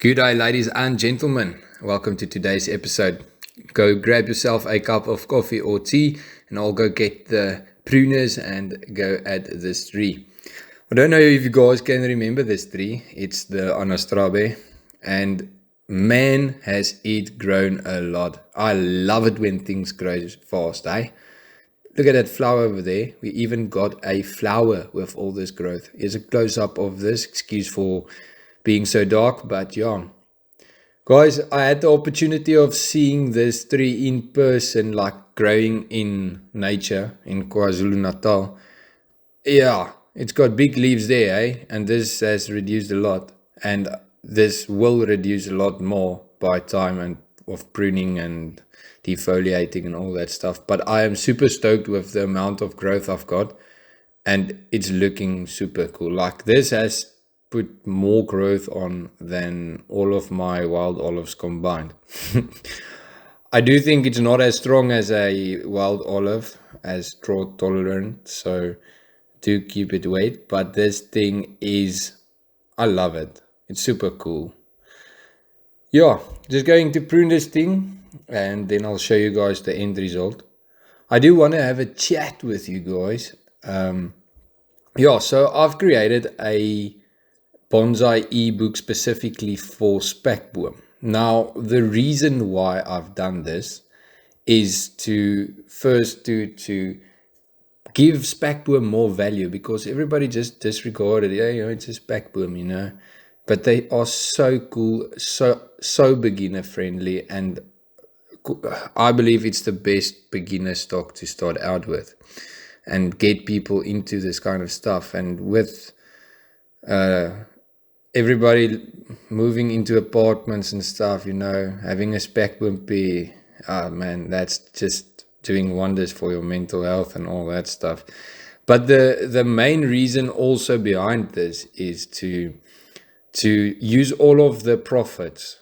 Good day, ladies and gentlemen. Welcome to today's episode. Go grab yourself a cup of coffee or tea, and I'll go get the pruners and go add this tree. I don't know if you guys can remember this tree. It's the Anastrabe, and man, has it grown a lot. I love it when things grow fast, eh? Look at that flower over there. We even got a flower with all this growth. Here's a close-up of this. Excuse for being so dark, but yeah. Guys, I had the opportunity of seeing this tree in person, like growing in nature in KwaZulu-Natal. Yeah, it's got big leaves there, eh? And this has reduced a lot. And this will reduce a lot more by time and of pruning and defoliating and all that stuff. But I am super stoked with the amount of growth I've got. And it's looking super cool. Like this has put more growth on than all of my wild olives combined. I do think it's not as strong as a wild olive, as drought tolerant, so do keep it wet, but this thing is, I love it. It's super cool. Yeah, just going to prune this thing and then I'll show you guys the end result. I do want to have a chat with you guys. Yeah, so I've created a bonsai ebook specifically for spekboom. Now, the reason why I've done this is to first to give spekboom more value, because everybody just disregarded, yeah, it's a spekboom, but they are so cool, so beginner friendly, and I believe it's the best beginner stock to start out with and get people into this kind of stuff. And with everybody moving into apartments and stuff, having a spekboom pea, man, that's just doing wonders for your mental health and all that stuff. But the main reason also behind this is to use all of the profits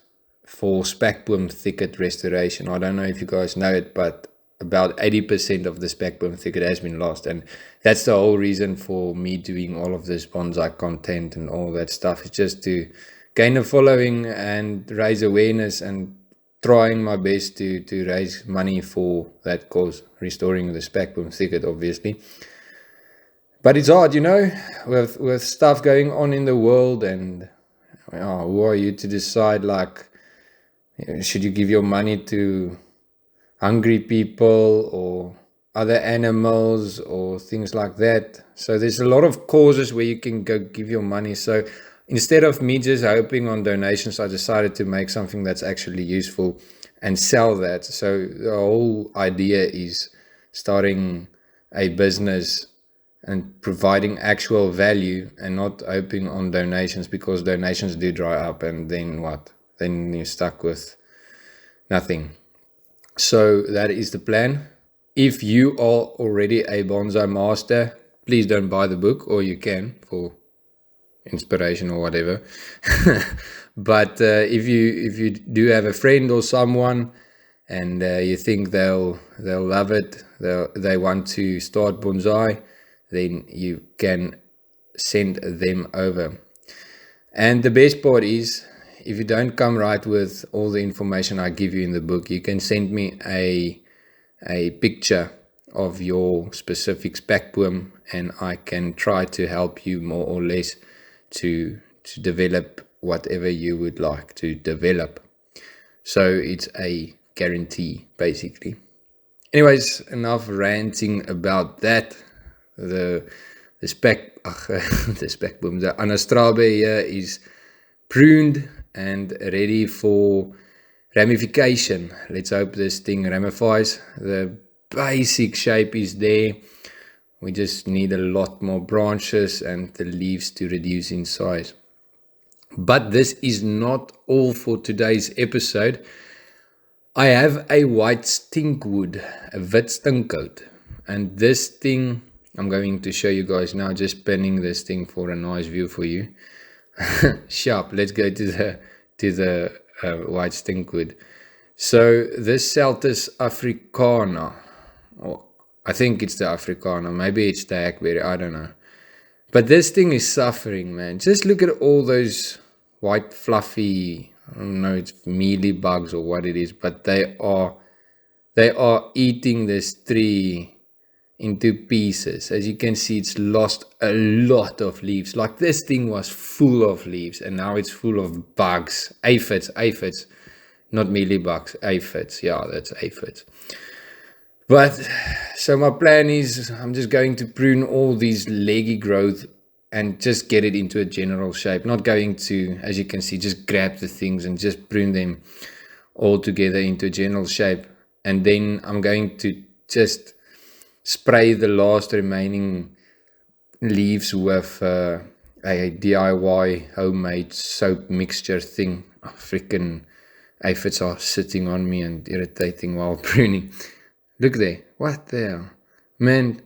for spekboom thicket restoration. I don't know if you guys know it, but about 80% of the spekboom thicket has been lost, and that's the whole reason for me doing all of this bonsai content and all that stuff. It's just to gain a following and raise awareness, and trying my best to raise money for that cause, restoring the spekboom thicket, obviously. But it's hard, with stuff going on in the world, and who are you to decide, like, should you give your money to hungry people or other animals or things like that. So there's a lot of causes where you can go give your money. So instead of me just hoping on donations, I decided to make something that's actually useful and sell that. So the whole idea is starting a business and providing actual value and not hoping on donations, because donations do dry up, and then what? Then you're stuck with nothing. So that is the plan. If you are already a bonsai master, please don't buy the book, or you can for inspiration or whatever. But if you do have a friend or someone, and you think they'll love it, they want to start bonsai, then you can send them over. And the best part is, if you don't come right with all the information I give you in the book, you can send me a picture of your specific spekboom, and I can try to help you more or less to develop whatever you would like to develop. So it's a guarantee, basically. Anyways, enough ranting about that. The spekboom, the Anastrabe here is pruned and ready for ramification. Let's hope this thing ramifies. The basic shape is there. We just need a lot more branches and the leaves to reduce in size. But this is not all for today's episode. I have a white stinkwood, a wit stinkhout, and this thing I'm going to show you guys now, just pinning this thing for a nice view for you. Sharp. Let's go to the white stinkwood. So this Celtis africana, or I think it's the africana, maybe it's the hackberry, I don't know. But this thing is suffering, man. Just look at all those white fluffy, I don't know, it's mealy bugs or what it is, but they are eating this tree into pieces. As you can see, it's lost a lot of leaves. Like this thing was full of leaves, and now it's full of bugs, aphids, not mealy bugs, aphids. Yeah, that's aphids. But so my plan is I'm just going to prune all these leggy growth and just get it into a general shape. Not going to, as you can see, just grab the things and just prune them all together into a general shape. And then I'm going to just spray the last remaining leaves with a DIY homemade soap mixture thing. Oh, freaking aphids are sitting on me and irritating while pruning. Look there. What the hell? Man,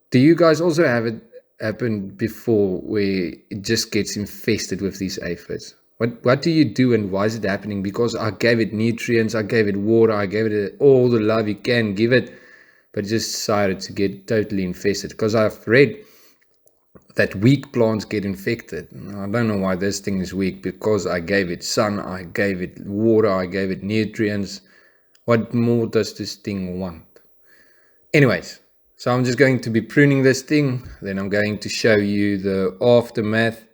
do you guys also have it happen before where it just gets infested with these aphids? What do you do and why is it happening? Because I gave it nutrients, I gave it water, I gave it all the love you can give it, but it just decided to get totally infested. Because I've read that weak plants get infected. I don't know why this thing is weak, because I gave it sun, I gave it water, I gave it nutrients. What more does this thing want? Anyways, so I'm just going to be pruning this thing. Then I'm going to show you the aftermath.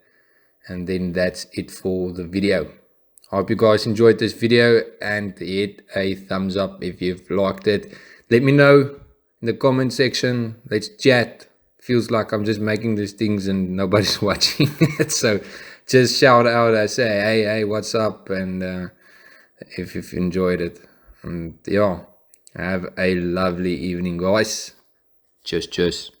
And then that's it for the video. I hope you guys enjoyed this video and hit a thumbs up if you've liked it. Let me know in the comment section. Let's chat. Feels like I'm just making these things and nobody's watching it. So just shout out. I say, hey, what's up? And if you've enjoyed it. And yeah, have a lovely evening, guys. Cheers.